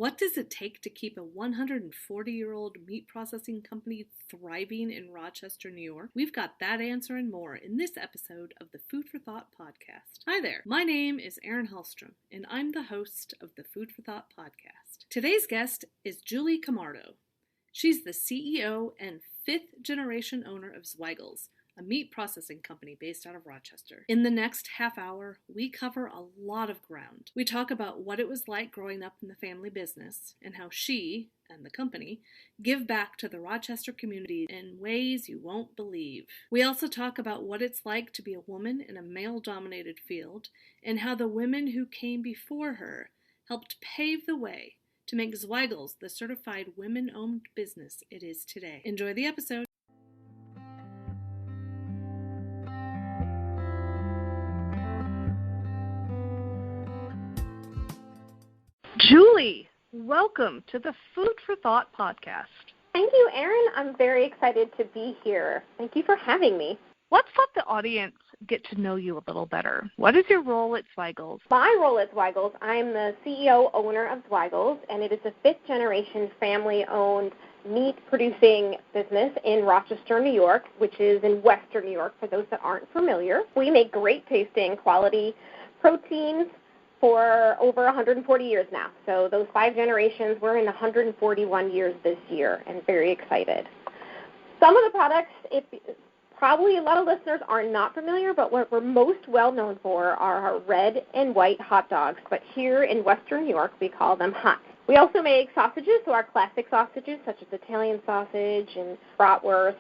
What does it take to keep a 140-year-old meat processing company thriving in Rochester, New York? We've got that answer and more in this episode of the Food for Thought podcast. Hi there, my name is Erin Hallstrom, and I'm the host of the Food for Thought podcast. Today's guest is Julie Camardo. She's the CEO and fifth-generation owner of Zweigle's, a meat processing company based out of Rochester. In the next half hour, we cover a lot of ground. We talk about what it was like growing up in the family business and how she and the company give back to the Rochester community in ways you won't believe. We also talk about what it's like to be a woman in a male-dominated field and how the women who came before her helped pave the way to make Zweigle's the certified women-owned business it is today. Enjoy the episode. Julie, welcome to the Food for Thought podcast. Thank you, Erin. I'm very excited to be here. Thank you for having me. Let's let the audience get to know you a little better. What is your role at Zweigle's? My role at Zweigle's, I'm the CEO owner of Zweigle's, and it is a fifth-generation family-owned meat-producing business in Rochester, New York, which is in western New York, for those that aren't familiar. We make great-tasting, quality proteins for over 140 years now. So those 5 generations, we're in 141 years this year, and very excited. Some of the products, probably a lot of listeners are not familiar, but what we're most well known for are our red and white hot dogs, but here in western New York, we call them hot. We also make sausages, so our classic sausages, such as Italian sausage and bratwurst,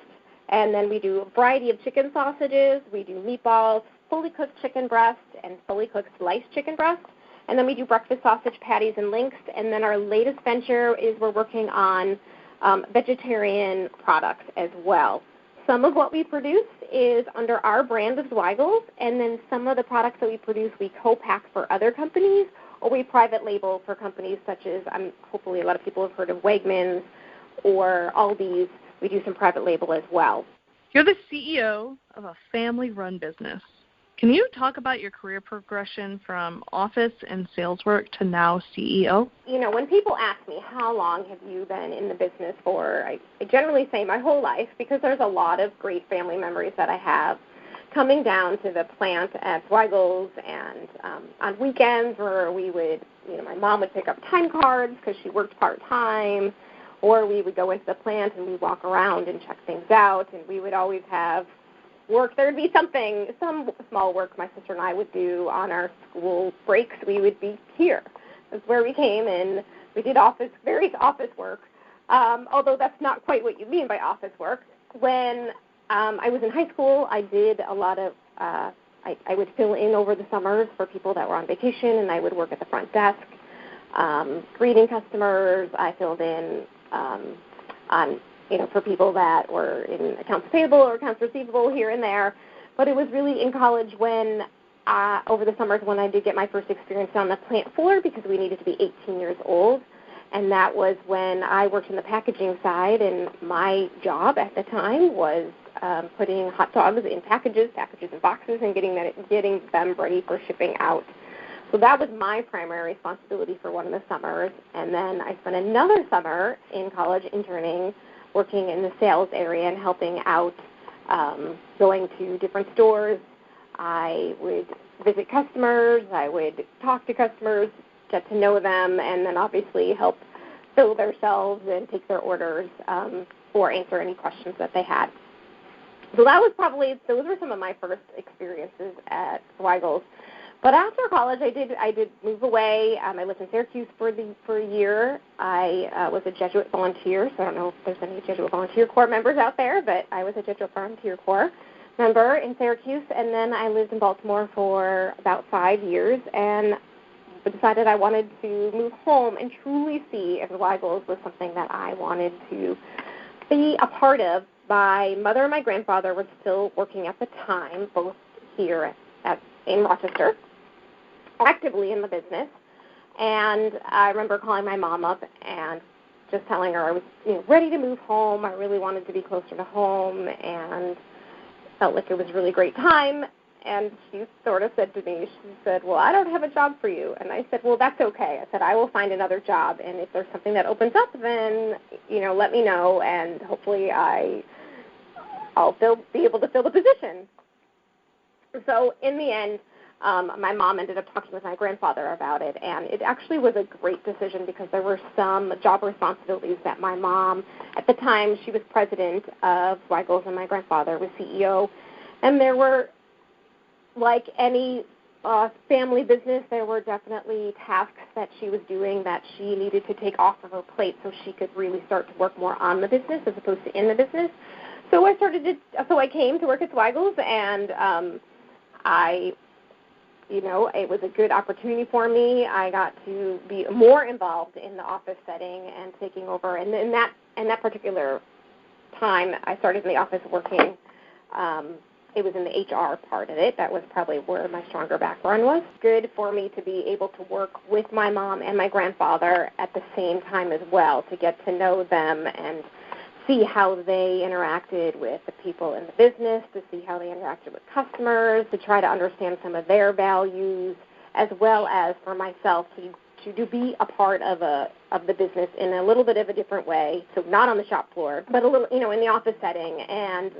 and then we do a variety of chicken sausages. We do meatballs, fully cooked chicken breast, and fully cooked sliced chicken breast. And then we do breakfast sausage patties and links. And then our latest venture is we're working on vegetarian products as well. Some of what we produce is under our brand of Zweigle's, and then some of the products that we produce we co-pack for other companies, or we private label for companies such as, hopefully a lot of people have heard of Wegmans or Aldi's. We do some private label as well. You're the CEO of a family-run business. Can you talk about your career progression from office and sales work to now CEO? You know, when people ask me, how long have you been in the business for, I generally say my whole life, because there's a lot of great family memories that I have coming down to the plant at Zweigle's, and on weekends where we would, my mom would pick up time cards because she worked part-time, or we would go into the plant and we'd walk around and check things out, and we would always have work. There would be some small work my sister and I would do on our school breaks. We would be here. That's where we came, and we did various office work, although that's not quite what you mean by office work. When I was in high school, I did a lot of, I would fill in over the summers for people that were on vacation, and I would work at the front desk, greeting customers. I filled in for people that were in accounts payable or accounts receivable here and there. But it was really in college when, over the summers, when I did get my first experience on the plant floor, because we needed to be 18 years old. And that was when I worked in the packaging side, and my job at the time was putting hot dogs in packages and boxes, and getting them ready for shipping out. So that was my primary responsibility for one of the summers. And then I spent another summer in college interning, working in the sales area and helping out, going to different stores. I would visit customers. I would talk to customers, get to know them, and then obviously help fill their shelves and take their orders or answer any questions that they had. So those were some of my first experiences at Zweigle. But after college, I did move away. I lived in Syracuse for a year. I was a Jesuit volunteer, so I don't know if there's any Jesuit Volunteer Corps members out there, but I was a Jesuit Volunteer Corps member in Syracuse, and then I lived in Baltimore for about 5 years, and decided I wanted to move home and truly see if Zweigle's was something that I wanted to be a part of. My mother and my grandfather were still working at the time, both here in Rochester, actively in the business, and I remember calling my mom up and just telling her I was ready to move home. I really wanted to be closer to home and felt like it was a really great time. And she sort of said to me, she said, well, I don't have a job for you. And I said, well, that's okay. I said, I will find another job, and if there's something that opens up, then, let me know, and hopefully I'll be able to fill the position. So in the end, my mom ended up talking with my grandfather about it, and it actually was a great decision because there were some job responsibilities that my mom, at the time she was president of Zweigle and my grandfather was CEO, and there were, like any family business, there were definitely tasks that she was doing that she needed to take off of her plate so she could really start to work more on the business as opposed to in the business. So I came to work at Zweigle's, and it was a good opportunity for me. I got to be more involved in the office setting and taking over. And in that particular time, I started in the office working. It was in the HR part of it. That was probably where my stronger background was. Good for me to be able to work with my mom and my grandfather at the same time as well, to get to know them and see how they interacted with the people in the business, to see how they interacted with customers, to try to understand some of their values, as well as for myself to be a part of the business in a little bit of a different way, so not on the shop floor, but a little, in the office setting. And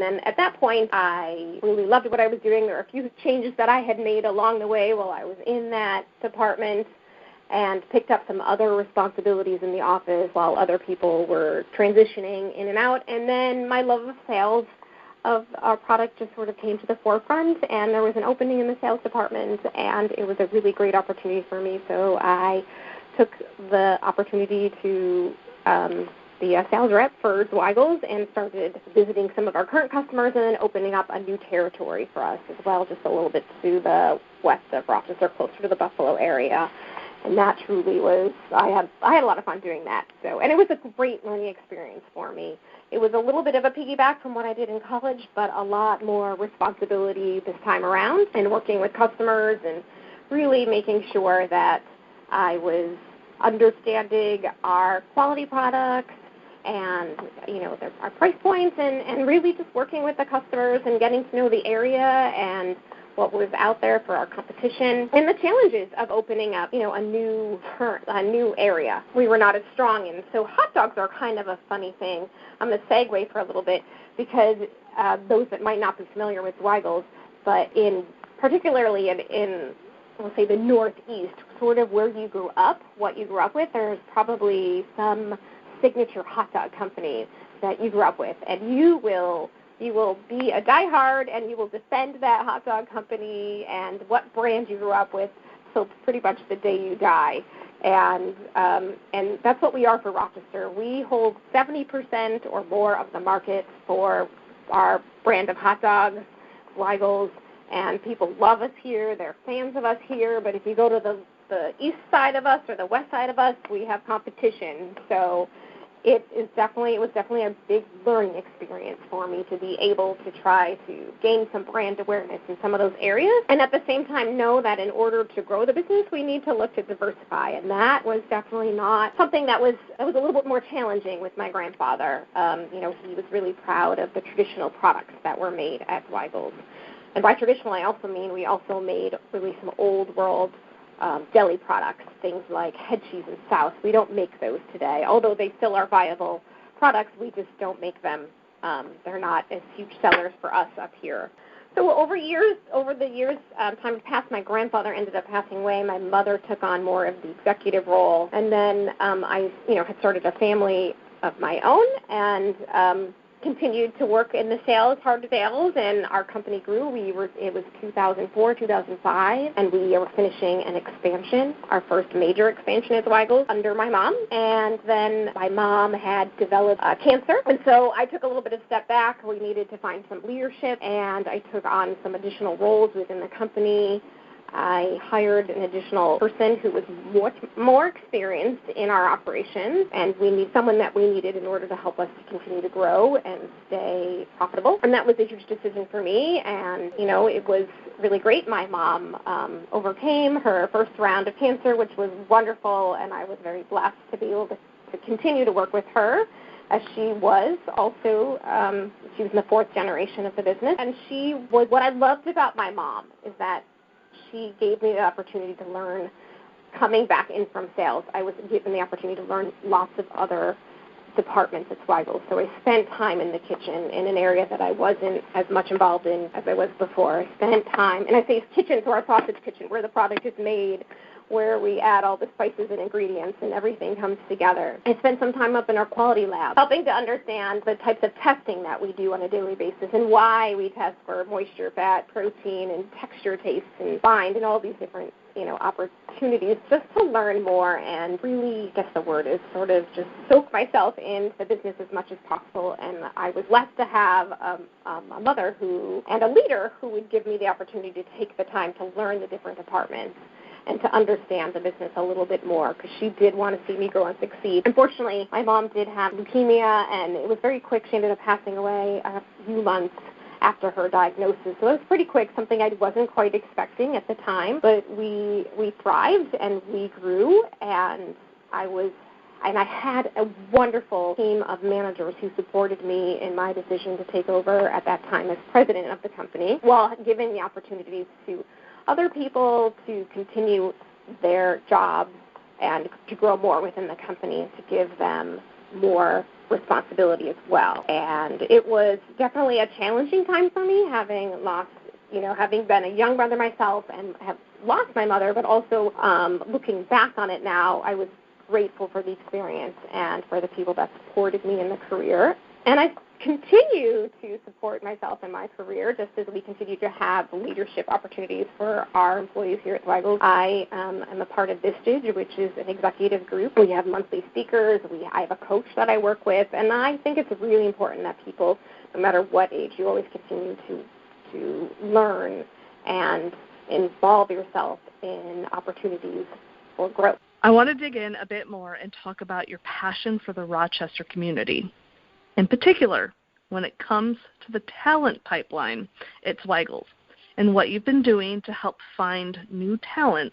then at that point, I really loved what I was doing. There were a few changes that I had made along the way while I was in that department, and picked up some other responsibilities in the office while other people were transitioning in and out. And then my love of sales of our product just sort of came to the forefront, and there was an opening in the sales department, and it was a really great opportunity for me. So I took the opportunity to be a sales rep for Zweigle's and started visiting some of our current customers and then opening up a new territory for us as well, just a little bit to the west of Rochester, closer to the Buffalo area. And that truly was, I had a lot of fun doing that. And it was a great learning experience for me. It was a little bit of a piggyback from what I did in college, but a lot more responsibility this time around, and working with customers and really making sure that I was understanding our quality products and, our price points, and really just working with the customers and getting to know the area and what was out there for our competition, and the challenges of opening up, a new area we were not as strong in. So hot dogs are kind of a funny thing. I'm going to segue for a little bit because those that might not be familiar with Zweigle's, but particularly in we'll say the Northeast, sort of where you grew up, what you grew up with, there's probably some signature hot dog company that you grew up with, and you will be a diehard, and you will defend that hot dog company and what brand you grew up with till pretty much the day you die. And that's what we are for Rochester. We hold 70% or more of the market for our brand of hot dogs, Zweigle's, and people love us here. They're fans of us here. But if you go to the east side of us or the west side of us, we have competition. So it was definitely a big learning experience for me to be able to try to gain some brand awareness in some of those areas, and at the same time know that in order to grow the business, we need to look to diversify, and that was definitely not something that was a little bit more challenging with my grandfather. He was really proud of the traditional products that were made at Zweigle's, and by traditional, I also mean we also made really some old world deli products, things like head cheese and South. We don't make those today, although they still are viable products. We just don't make them. They're not as huge sellers for us up here. So over the years, time passed. My grandfather ended up passing away. My mother took on more of the executive role, and then I, had started a family of my own, and continued to work in the hard sales, and our company grew. It was 2004, 2005, and we were finishing an expansion, our first major expansion at Zweigle under my mom. And then my mom had developed cancer, and so I took a little bit of a step back. We needed to find some leadership, and I took on some additional roles within the company. I hired an additional person who was much more experienced in our operations, and we need someone that we needed in order to help us to continue to grow and stay profitable. And that was a huge decision for me, and, it was really great. My mom overcame her first round of cancer, which was wonderful, and I was very blessed to be able to continue to work with her as she was also, she was in the fourth generation of the business. And what I loved about my mom is that she gave me the opportunity to learn. Coming back in from sales, I was given the opportunity to learn lots of other departments at Zweigle. So I spent time in the kitchen in an area that I wasn't as much involved in as I was before. I spent time, and I say kitchen, so our sausage kitchen, where the product is made, where we add all the spices and ingredients and everything comes together. I spent some time up in our quality lab, helping to understand the types of testing that we do on a daily basis and why we test for moisture, fat, protein, and texture, taste, and bind, and all these different opportunities just to learn more and really, I guess the word is sort of just soak myself into the business as much as possible. And I was blessed to have a mother and a leader who would give me the opportunity to take the time to learn the different departments and to understand the business a little bit more, because she did want to see me grow and succeed. Unfortunately, my mom did have leukemia, and it was very quick. She ended up passing away a few months after her diagnosis. So it was pretty quick, something I wasn't quite expecting at the time. But we thrived and we grew, and I had a wonderful team of managers who supported me in my decision to take over at that time as president of the company, while giving the opportunities to other people to continue their jobs and to grow more within the company and to give them more responsibility as well. And it was definitely a challenging time for me, having been a young mother myself and have lost my mother, but also looking back on it now, I was grateful for the experience and for the people that supported me in the career. And I continue to support myself in my career just as we continue to have leadership opportunities for our employees here at Zweigle. I am a part of Vistage, which is an executive group. We have monthly speakers. I have a coach that I work with, and I think it's really important that people, no matter what age, you always continue to learn and involve yourself in opportunities for growth. I want to dig in a bit more and talk about your passion for the Rochester community. In particular, when it comes to the talent pipeline at Zweigle and what you've been doing to help find new talent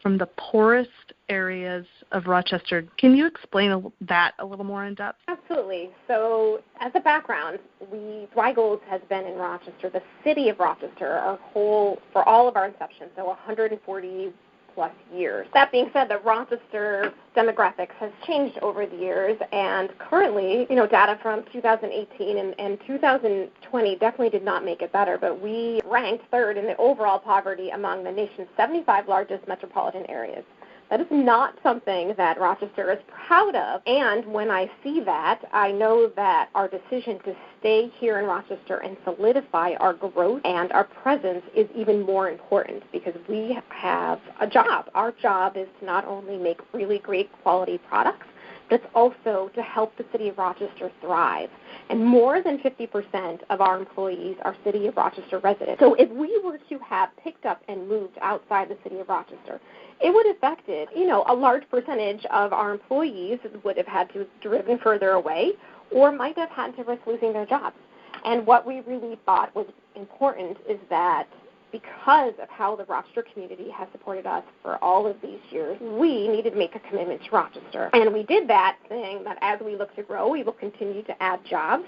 from the poorest areas of Rochester. Can you explain that a little more in depth? Absolutely. So as a background, Zweigle has been in Rochester, the city of Rochester, for all of our inception, so 140 plus years. That being said, the Rochester demographics has changed over the years, and currently, data from 2018 and 2020 definitely did not make it better, but we ranked third in the overall poverty among the nation's 75 largest metropolitan areas. That is not something that Rochester is proud of, and when I see that, I know that our decision to stay here in Rochester and solidify our growth and our presence is even more important because we have a job. Our job is to not only make really great quality products, but it's also to help the city of Rochester thrive. And more than 50% of our employees are City of Rochester residents. So if we were to have picked up and moved outside the City of Rochester, it would have affected, a large percentage of our employees would have had to have driven further away or might have had to risk losing their jobs. And what we really thought was important is that because of how the Rochester community has supported us for all of these years, we needed to make a commitment to Rochester. And we did that, saying that as we look to grow, we will continue to add jobs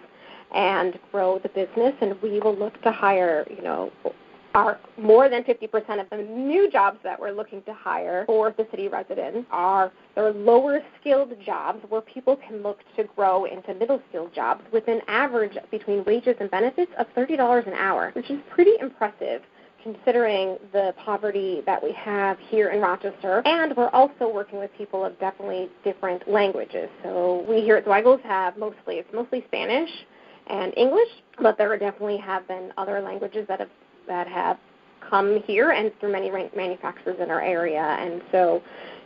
and grow the business, and we will look to hire, our more than 50% of the new jobs that we're looking to hire for the city residents are their lower skilled jobs where people can look to grow into middle skilled jobs with an average between wages and benefits of $30 an hour, which is pretty impressive considering the poverty that we have here in Rochester. And we're also working with people of definitely different languages. So we here at Zweigle have mostly Spanish and English, but there definitely have been other languages that have come here and through many manufacturers in our area. And so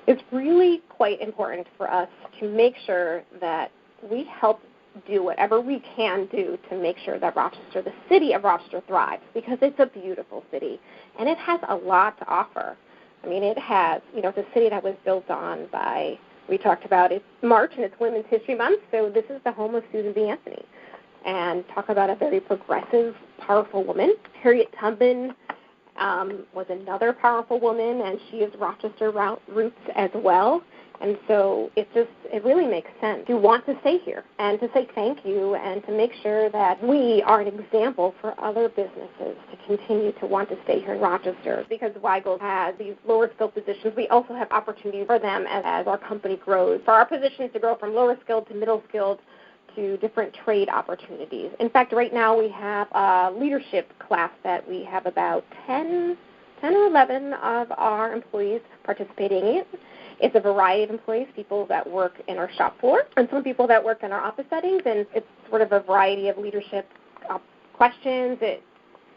it's really quite important for us to make sure that we help do whatever we can do to make sure that Rochester, the city of Rochester, thrives, because it's a beautiful city and it has a lot to offer. I mean, it has, it's a city that was built on by, we talked about it's March and it's Women's History Month, so this is the home of Susan B. Anthony. And talk about a very progressive, powerful woman. Harriet Tubman was another powerful woman, and she has Rochester roots as well. And so it really makes sense to want to stay here and to say thank you and to make sure that we are an example for other businesses to continue to want to stay here in Rochester. Because Zweigle has these lower skilled positions, we also have opportunities for them as our company grows, for our positions to grow from lower skilled to middle skilled to different trade opportunities. In fact, right now we have a leadership class that we have about 10 or 11 of our employees participating in. It's a variety of employees, people that work in our shop floor and some people that work in our office settings, and it's sort of a variety of leadership questions, it's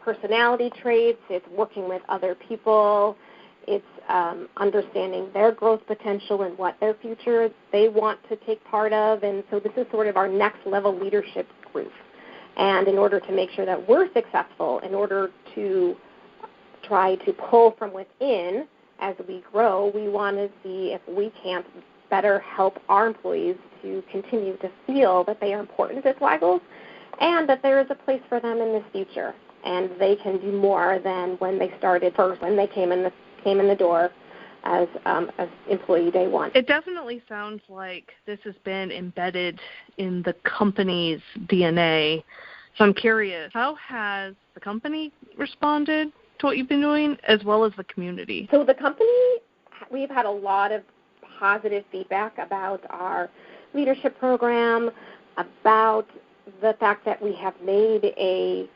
personality traits, it's working with other people, it's understanding their growth potential and what their future they want to take part of, and so this is sort of our next level leadership group. And in order to make sure that we're successful, in order to try to pull from within as we grow, we want to see if we can't better help our employees to continue to feel that they are important at Zweigle's and that there is a place for them in the future, and they can do more than when they started first, when they came in the door as employee day one. It definitely sounds like this has been embedded in the company's DNA. So I'm curious, how has the company responded to what you've been doing, as well as the community? So the company, we've had a lot of positive feedback about our leadership program, about the fact that we have made a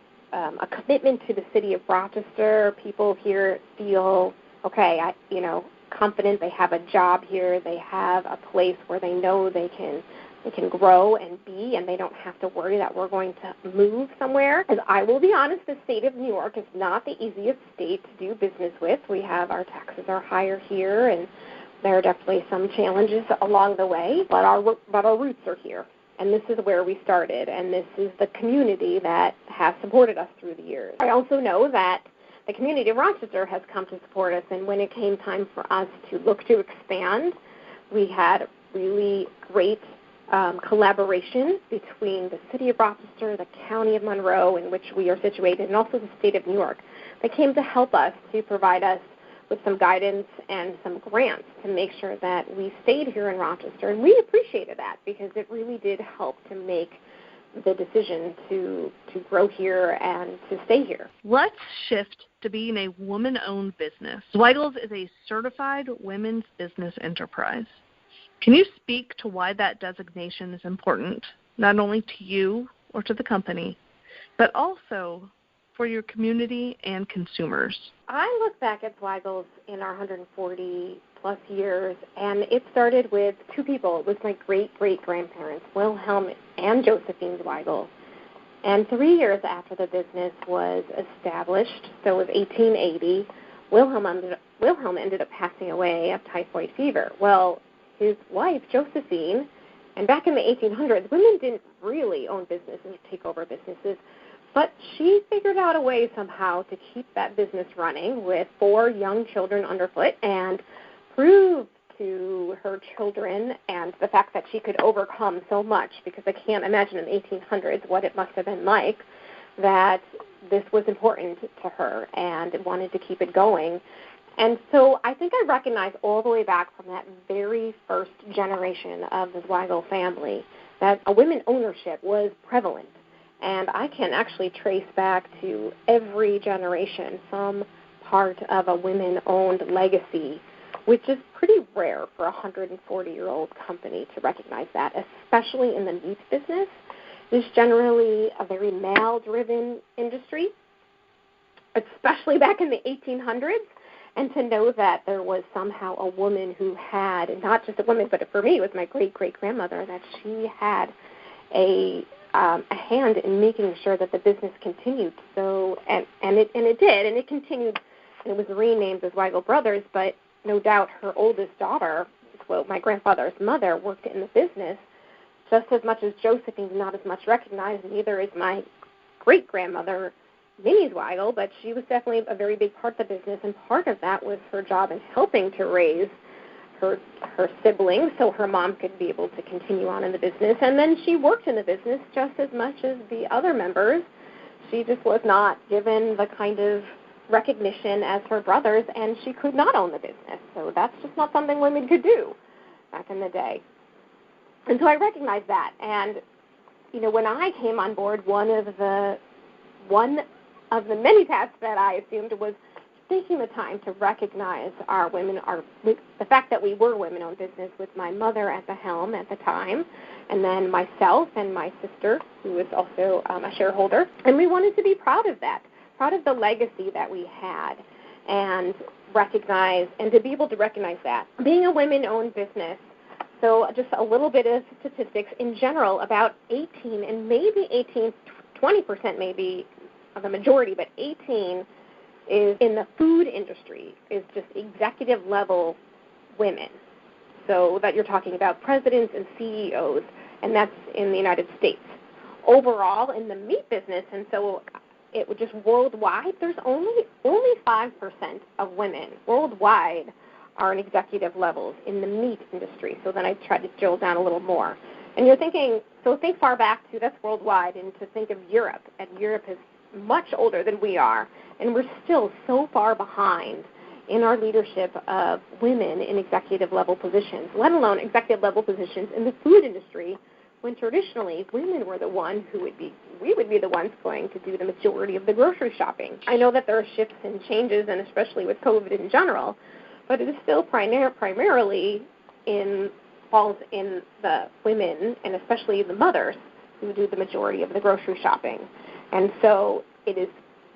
commitment to the city of Rochester. People here feel, okay, confident. They have a job here. They have a place where they know they can grow and be, and they don't have to worry that we're going to move somewhere. As I will be honest, the state of New York is not the easiest state to do business with. Our taxes are higher here, and there are definitely some challenges along the way, but our roots are here. And this is where we started, and this is the community that has supported us through the years. I also know that the community of Rochester has come to support us, and when it came time for us to look to expand, we had really great collaboration between the city of Rochester, the county of Monroe, in which we are situated, and also the state of New York. They came to help us, to provide us with some guidance and some grants to make sure that we stayed here in Rochester. And we appreciated that because it really did help to make the decision to grow here and to stay here. Let's shift to being a woman-owned business. Zweigle's is a certified women's business enterprise. Can you speak to why that designation is important, not only to you or to the company, but also for your community and consumers? I look back at Zweigle's in our 140-plus years, and it started with two people. It was my great-great-grandparents, Wilhelm and Josephine Zweigle. And 3 years after the business was established, so it was 1880, Wilhelm ended up passing away of typhoid fever. Well, his wife, Josephine, and back in the 1800s, women didn't really own businesses or take over businesses, but she figured out a way somehow to keep that business running with 4 young children underfoot and proved to her children and the fact that she could overcome so much, because I can't imagine in the 1800s what it must have been like, that this was important to her and wanted to keep it going. And so I think I recognize all the way back from that very first generation of the Zweigle family that a women ownership was prevalent. And I can actually trace back to every generation some part of a women-owned legacy, which is pretty rare for a 140-year-old company to recognize that, especially in the meat business. It's generally a very male-driven industry, especially back in the 1800s. And to know that there was somehow a woman who had, and not just a woman, but for me it was my great-great-grandmother, that she had a hand in making sure that the business continued. So, and it did, and it continued. And it was renamed the Zweigle Brothers, but no doubt her oldest daughter, well, my grandfather's mother, worked in the business just as much as Josephine's not as much recognized, neither is my great-grandmother, Minnie Zweigle, but she was definitely a very big part of the business, and part of that was her job in helping to raise her siblings so her mom could be able to continue on in the business. And then she worked in the business just as much as the other members. She just was not given the kind of recognition as her brothers, and she could not own the business. So that's just not something women could do. back in the day. And so I recognized that. And, when I came on board, one of the many tasks that I assumed was taking the time to recognize the fact that we were women-owned business, with my mother at the helm at the time, and then myself and my sister, who was also a shareholder. And we wanted to be proud of that, proud of the legacy that we had, and to be able to recognize that. Being a women-owned business, so just a little bit of statistics in general, about 20% maybe, the majority, but 18 is in the food industry, is just executive level women. So that you're talking about presidents and CEOs, and that's in the United States. Overall, in the meat business, and so it would just worldwide, there's only 5% of women worldwide are in executive levels in the meat industry. So then I tried to drill down a little more. And you're thinking, so think far back to, that's worldwide, and to think of Europe, and Europe is much older than we are, and we're still so far behind in our leadership of women in executive level positions, let alone executive level positions in the food industry, when traditionally women were the ones we would be the ones going to do the majority of the grocery shopping. I know that there are shifts and changes, and especially with COVID in general, but it is still primarily falls in the women, and especially the mothers, who do the majority of the grocery shopping. And so it is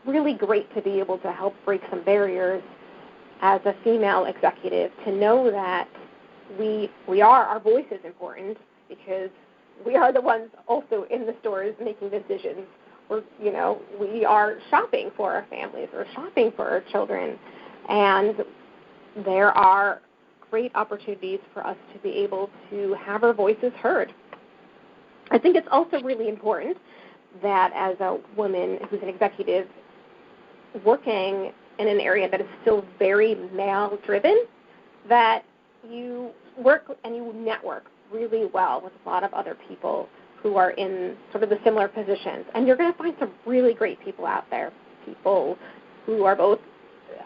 really great to be able to help break some barriers as a female executive, to know that our voice is important, because we are the ones also in the stores making decisions. We are shopping for our families, or shopping for our children, and there are great opportunities for us to be able to have our voices heard. I think it's also really important that as a woman who's an executive working in an area that is still very male-driven, that you work and you network really well with a lot of other people who are in sort of the similar positions. And you're going to find some really great people out there, people who are both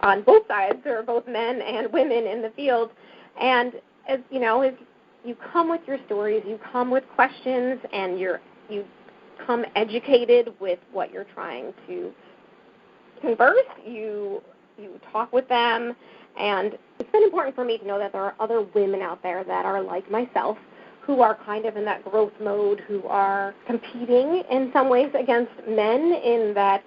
on both sides, or both men and women in the field. And as you come with your stories, you come with questions, and you come educated with what you're trying to converse. You talk with them, and it's been important for me to know that there are other women out there that are like myself, who are kind of in that growth mode, who are competing in some ways against men in that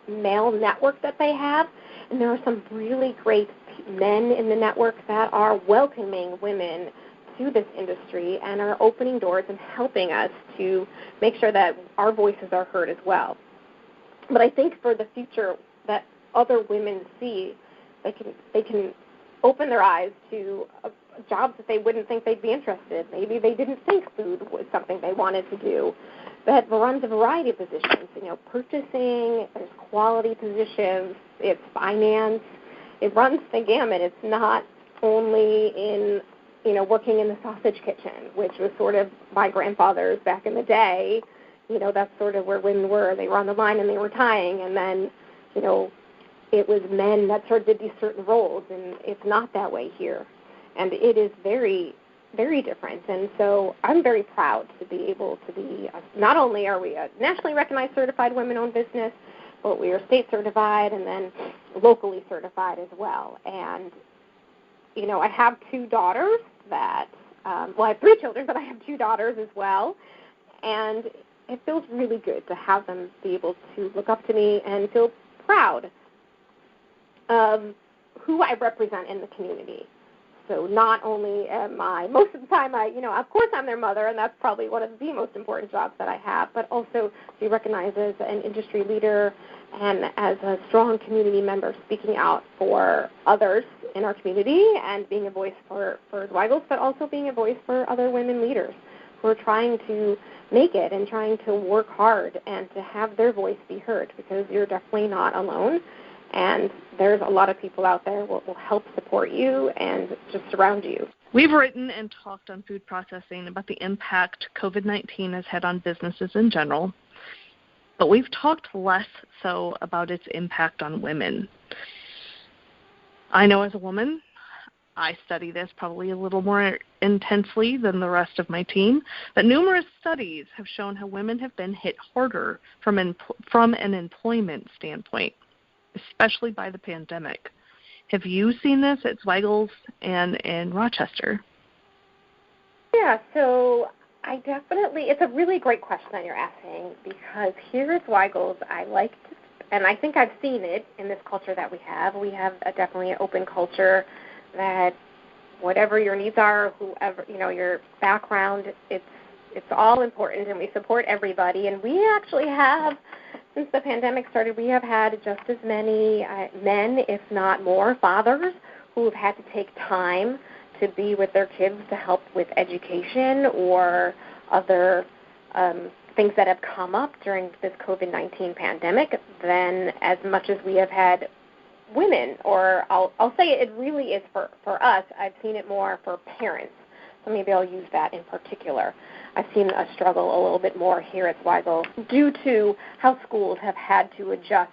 male network that they have. And there are some really great men in the network that are welcoming women to this industry and are opening doors and helping us to make sure that our voices are heard as well. But I think for the future that other women see, they can open their eyes to jobs that they wouldn't think they'd be interested. Maybe they didn't think food was something they wanted to do, but runs a variety of positions. Purchasing, there's quality positions, it's finance. It runs the gamut. It's not only in working in the sausage kitchen, which was sort of my grandfather's back in the day. That's sort of where women were. They were on the line and they were tying, and then, it was men that sort of did these certain roles, and it's not that way here. And it is very, very different. And so I'm very proud to be able to be, not only are we a nationally recognized certified women-owned business, but we are state certified and then locally certified as well. And, I have two daughters I have three children, but I have two daughters as well. And it feels really good to have them be able to look up to me and feel proud of who I represent in the community. So not only am I, most of the time, of course I'm their mother, and that's probably one of the most important jobs that I have, but also be recognized as an industry leader and as a strong community member, speaking out for others in our community and being a voice for Zweigles, but also being a voice for other women leaders who are trying to make it and trying to work hard and to have their voice be heard, because you're definitely not alone. And there's a lot of people out there that will help support you and just surround you. We've written and talked on food processing about the impact COVID-19 has had on businesses in general, but we've talked less so about its impact on women. I know as a woman, I study this probably a little more intensely than the rest of my team, but numerous studies have shown how women have been hit harder from an employment standpoint, especially by the pandemic. Have you seen this at Zweigle's and in Rochester? Yeah, so it's a really great question that you're asking, because here at Zweigle's, and I think I've seen it in this culture that we have. We have definitely an open culture that whatever your needs are, whoever, your background, it's all important, and we support everybody. And we actually have, since the pandemic started, we have had just as many men, if not more, fathers who have had to take time to be with their kids to help with education or other things that have come up during this COVID-19 pandemic than as much as we have had women. Or I'll say it really is for us. I've seen it more for parents, so maybe I'll use that in particular. I've seen a struggle a little bit more here at Zweigle due to how schools have had to adjust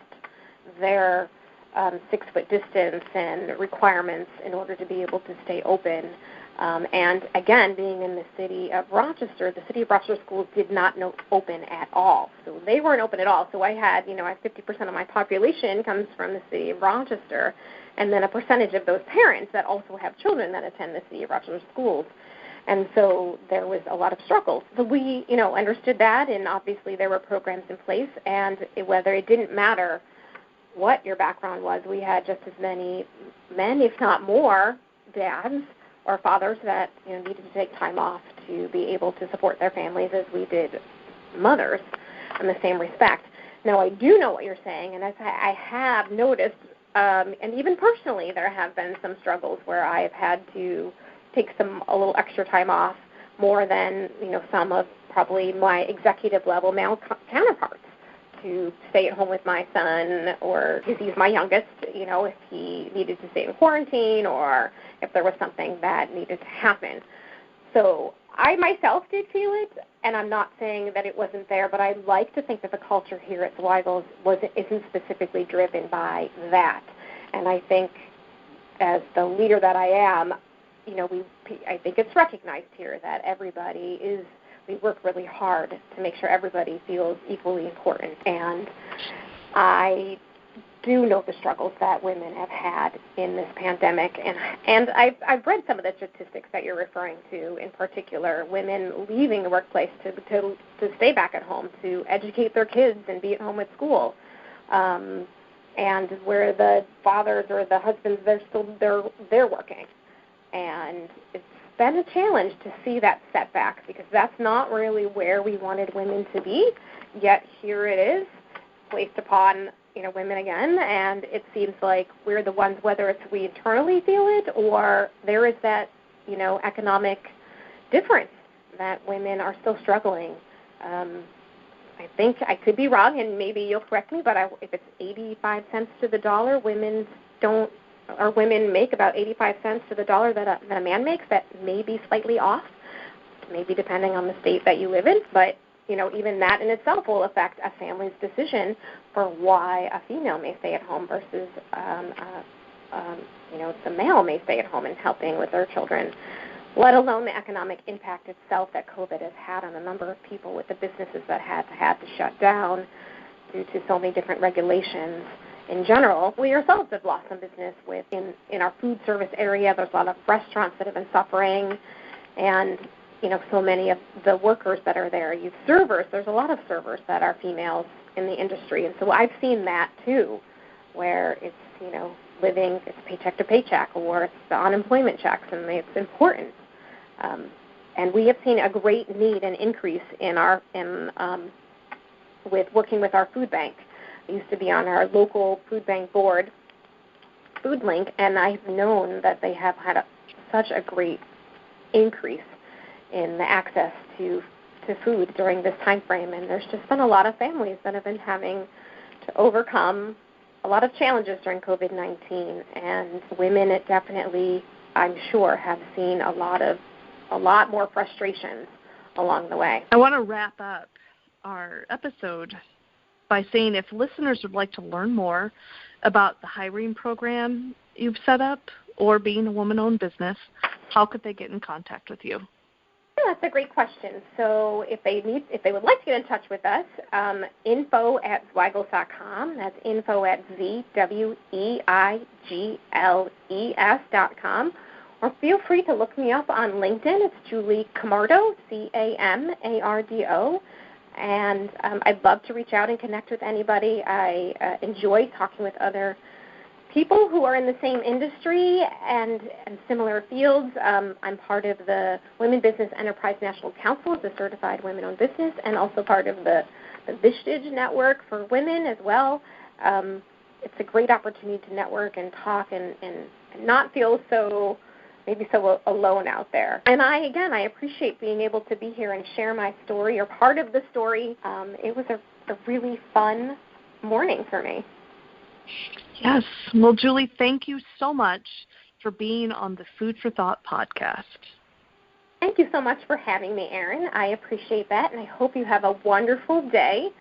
their 6-foot distance and requirements in order to be able to stay open. And again, being in the city of Rochester schools did not open at all. So they weren't open at all. So I had 50% of my population comes from the city of Rochester, and then a percentage of those parents that also have children that attend the city of Rochester schools. And so there was a lot of struggles. So we, understood that, and obviously there were programs in place, and whether it didn't matter what your background was, we had just as many men, if not more, dads or fathers that needed to take time off to be able to support their families as we did mothers in the same respect. Now, I do know what you're saying, and as I have noticed, and even personally, there have been some struggles where I have had to take a little extra time off, more than some of probably my executive level male counterparts, to stay at home with my son, or because he's my youngest, if he needed to stay in quarantine or if there was something that needed to happen. So I myself did feel it, and I'm not saying that it wasn't there, but I like to think that the culture here at Zweigle's isn't specifically driven by that. And I think as the leader that I am, I think it's recognized here that we work really hard to make sure everybody feels equally important. And I do know the struggles that women have had in this pandemic. And I've read some of the statistics that you're referring to, in particular, women leaving the workplace to stay back at home, to educate their kids and be at home at school. And where the fathers or the husbands, they're working. And it's been a challenge to see that setback, because that's not really where we wanted women to be, yet here it is, placed upon women again, and it seems like we're the ones, whether it's we internally feel it or there is that economic difference that women are still struggling. I think I could be wrong, and maybe you'll correct me, but if it's 85 cents to the dollar, women make about 85 cents to the dollar that a man makes. That may be slightly off, maybe depending on the state that you live in. But, even that in itself will affect a family's decision for why a female may stay at home versus, the male may stay at home and helping with their children, let alone the economic impact itself that COVID has had on a number of people with the businesses that had to shut down due to so many different regulations. In general, we ourselves have lost some business in our food service area. There's a lot of restaurants that have been suffering, and so many of the workers that are there. Servers, there's a lot of servers that are females in the industry, and so I've seen that too, where it's it's paycheck to paycheck, or it's the unemployment checks, and it's important. And we have seen a great need and increase with working with our food bank. I used to be on our local food bank board, FoodLink, and I've known that they have had such a great increase in the access to food during this time frame. And there's just been a lot of families that have been having to overcome a lot of challenges during COVID-19. And women, it definitely, I'm sure, have seen a lot more frustrations along the way. I want to wrap up our episode by saying, if listeners would like to learn more about the hiring program you've set up or being a woman-owned business, how could they get in contact with you? Yeah, that's a great question. So if they would like to get in touch with us, info@zweigles.com. That's info@zweigeles.com. Or feel free to look me up on LinkedIn. It's Julie Camardo, Camardo. And I'd love to reach out and connect with anybody. I enjoy talking with other people who are in the same industry and similar fields. I'm part of the Women Business Enterprise National Council as a certified women-owned business, and also part of the Vistage Network for women as well. It's a great opportunity to network and talk and not feel so alone out there. And I appreciate being able to be here and share my story or part of the story. It was a really fun morning for me. Yes. Well, Julie, thank you so much for being on the Food for Thought podcast. Thank you so much for having me, Erin. I appreciate that, and I hope you have a wonderful day.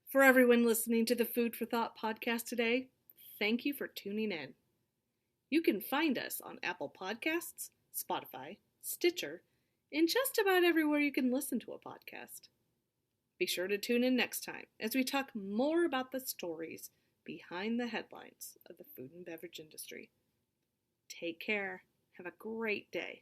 For everyone listening to the Food for Thought podcast today, thank you for tuning in. You can find us on Apple Podcasts, Spotify, Stitcher, and just about everywhere you can listen to a podcast. Be sure to tune in next time as we talk more about the stories behind the headlines of the food and beverage industry. Take care. Have a great day.